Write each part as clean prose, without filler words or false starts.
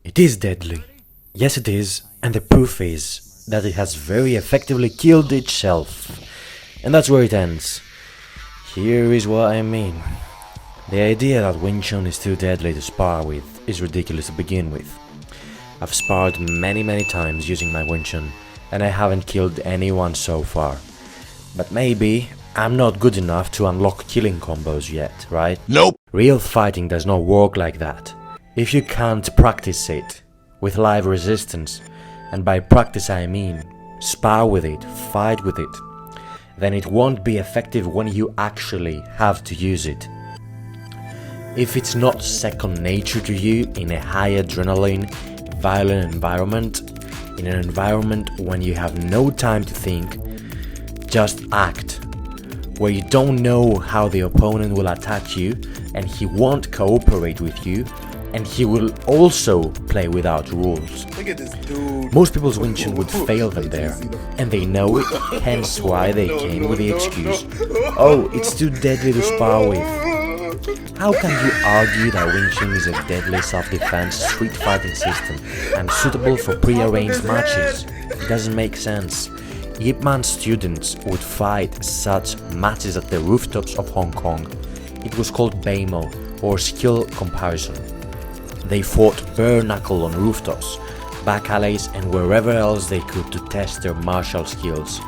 It is deadly. Yes, it is, and the proof is that it has very effectively killed itself. And that's where it ends. Here is what I mean. The idea that Wing Chun is too deadly to spar with is ridiculous to begin with. I've sparred many times using my Wing Chun, and I haven't killed anyone so far. But maybe I'm not good enough to unlock killing combos yet, right? Nope. Real fighting does not work like that. If you can't practice it with live resistance, and by practice I mean spar with it, fight with it, then it won't be effective when you actually have to use it. If it's not second nature to you in a high adrenaline, violent environment, in an environment when you have no time to think, just act, where you don't know how the opponent will attack you and he won't cooperate with you, and he will also play without rules. Look at this dude. Most people's Wing Chun would fail them there, and they know it, hence why they came with the excuse, oh, it's too deadly to spar with. How can you argue that Wing Chun is a deadly self-defense street fighting system and suitable for pre-arranged matches? It doesn't make sense. Yip Man students would fight such matches at the rooftops of Hong Kong. It was called Beimo, or skill comparison. They fought bare knuckle on rooftops, back alleys and wherever else they could to test their martial skills.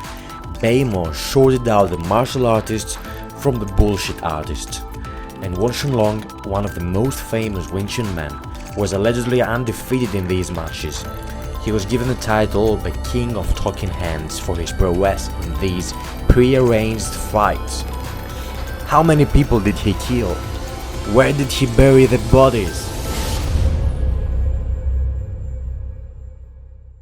Beimo sorted out the martial artists from the bullshit artists. And Wan Long, one of the most famous Wing Chun men, was allegedly undefeated in these matches. He was given the title the King of Talking Hands for his prowess in these pre-arranged fights. How many people did he kill? Where did he bury the bodies?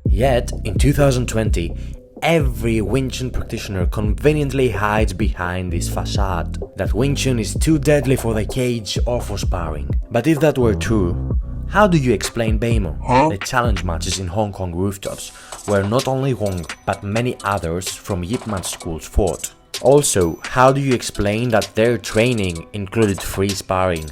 Yet, in 2020, every Wing Chun practitioner conveniently hides behind this facade that Wing Chun is too deadly for the cage or for sparring. But if that were true, how do you explain Beimo, the challenge matches in Hong Kong rooftops, where not only Wong but many others from Yip Man schools fought? Also, how do you explain that their training included free sparring?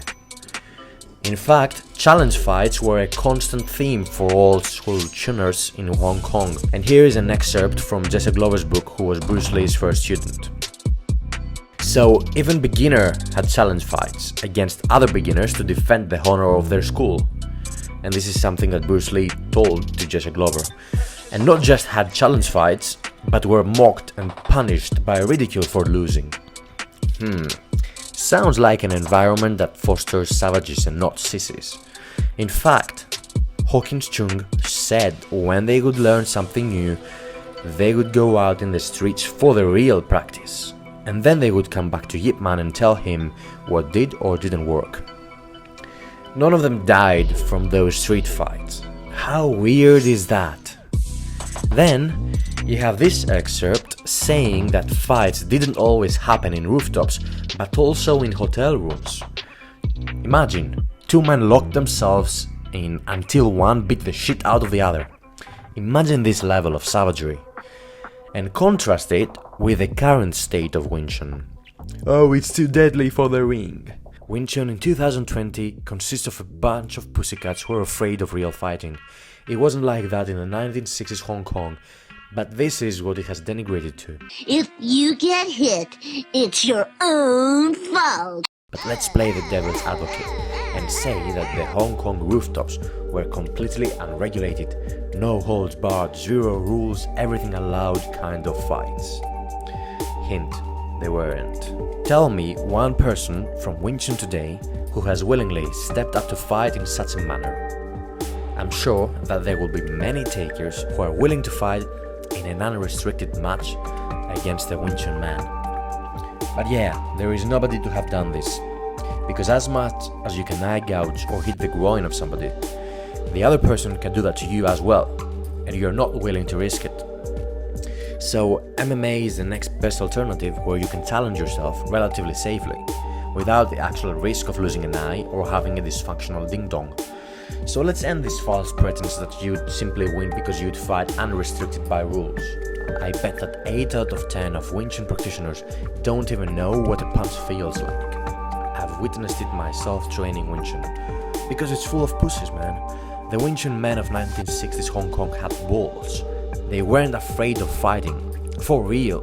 In fact, challenge fights were a constant theme for all school tuners in Hong Kong, and here is an excerpt from Jesse Glover's book, who was Bruce Lee's first student. So, even beginner had challenge fights against other beginners to defend the honor of their school. And this is something that Bruce Lee told to Jesse Glover. And not just had challenge fights, but were mocked and punished by ridicule for losing. Sounds like an environment that fosters savages and not sissies. In fact, Hawkins Chung said when they would learn something new, they would go out in the streets for the real practice, and then they would come back to Yip Man and tell him what did or didn't work. None of them died from those street fights. How weird is that? Then, you have this excerpt saying that fights didn't always happen in rooftops, but also in hotel rooms. Imagine, two men locked themselves in until one beat the shit out of the other. Imagine this level of savagery. And contrast it with the current state of Wing Chun. Oh, it's too deadly for the ring. Wing Chun in 2020 consists of a bunch of pussycats who are afraid of real fighting. It wasn't like that in the 1960s Hong Kong, but this is what it has denigrated to. If you get hit, it's your own fault. But let's play the devil's advocate and say that the Hong Kong rooftops were completely unregulated, no holds barred, zero rules, everything allowed kind of fights. Hint, they weren't. Tell me one person from Wing Chun today who has willingly stepped up to fight in such a manner. I'm sure that there will be many takers who are willing to fight in an unrestricted match against a Wing Chun man. But yeah, there is nobody to have done this, because as much as you can eye gouge or hit the groin of somebody, the other person can do that to you as well, and you're not willing to risk it. So MMA is the next best alternative where you can challenge yourself relatively safely, without the actual risk of losing an eye or having a dysfunctional ding-dong. So let's end this false pretense that you'd simply win because you'd fight unrestricted by rules. I bet that 8 out of 10 of Wing Chun practitioners don't even know what a punch feels like. I've witnessed it myself training Wing Chun, because it's full of pussies, man. The Wing Chun men of 1960s Hong Kong had balls. They weren't afraid of fighting, for real,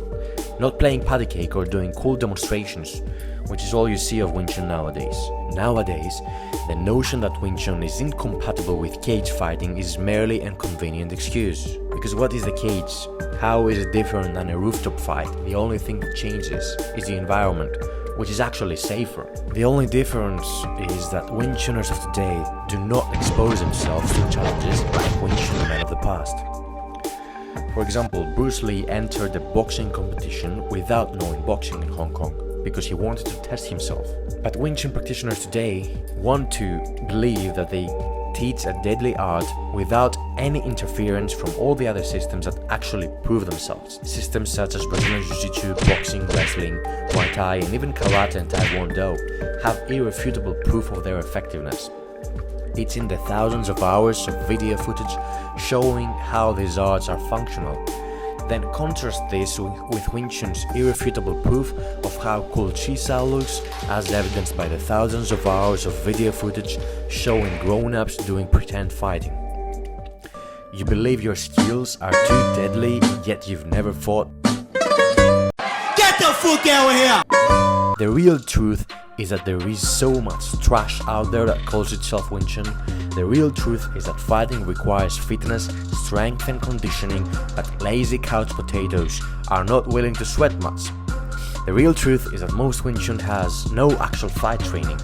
not playing patty cake or doing cool demonstrations, which is all you see of Wing Chun nowadays. Nowadays, the notion that Wing Chun is incompatible with cage fighting is merely a convenient excuse. Because what is the cage? How is it different than a rooftop fight? The only thing that changes is the environment, which is actually safer. The only difference is that Wing Chuners of today do not expose themselves to challenges like Wing Chun men of the past. For example, Bruce Lee entered a boxing competition without knowing boxing in Hong Kong because he wanted to test himself. But Wing Chun practitioners today want to believe that they teach a deadly art without any interference from all the other systems that actually prove themselves. Systems such as Brazilian Jiu-Jitsu, boxing, wrestling, Muay Thai, and even Karate and Taekwondo have irrefutable proof of their effectiveness. It's in the thousands of hours of video footage showing how these arts are functional. Then contrast this with Wing Chun's irrefutable proof of how cool Chi Sao looks, as evidenced by the thousands of hours of video footage showing grown-ups doing pretend fighting. You believe your skills are too deadly, yet you've never fought. Get the fuck out of here! The real truth is that there is so much trash out there that calls itself Wing Chun. The real truth is that fighting requires fitness, strength and conditioning that lazy couch potatoes are not willing to sweat much. The real truth is that most Wing Chun has no actual fight training,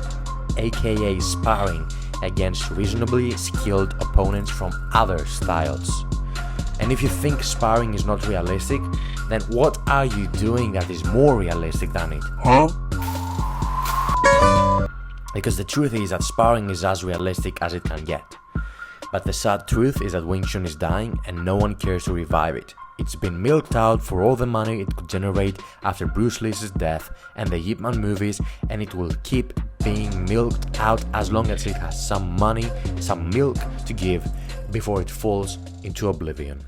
aka sparring against reasonably skilled opponents from other styles. And if you think sparring is not realistic, then what are you doing that is more realistic than it? Huh? Because the truth is that sparring is as realistic as it can get. But the sad truth is that Wing Chun is dying and no one cares to revive it. It's been milked out for all the money it could generate after Bruce Lee's death and the Yip Man movies, and it will keep being milked out as long as it has some money, some milk to give before it falls into oblivion.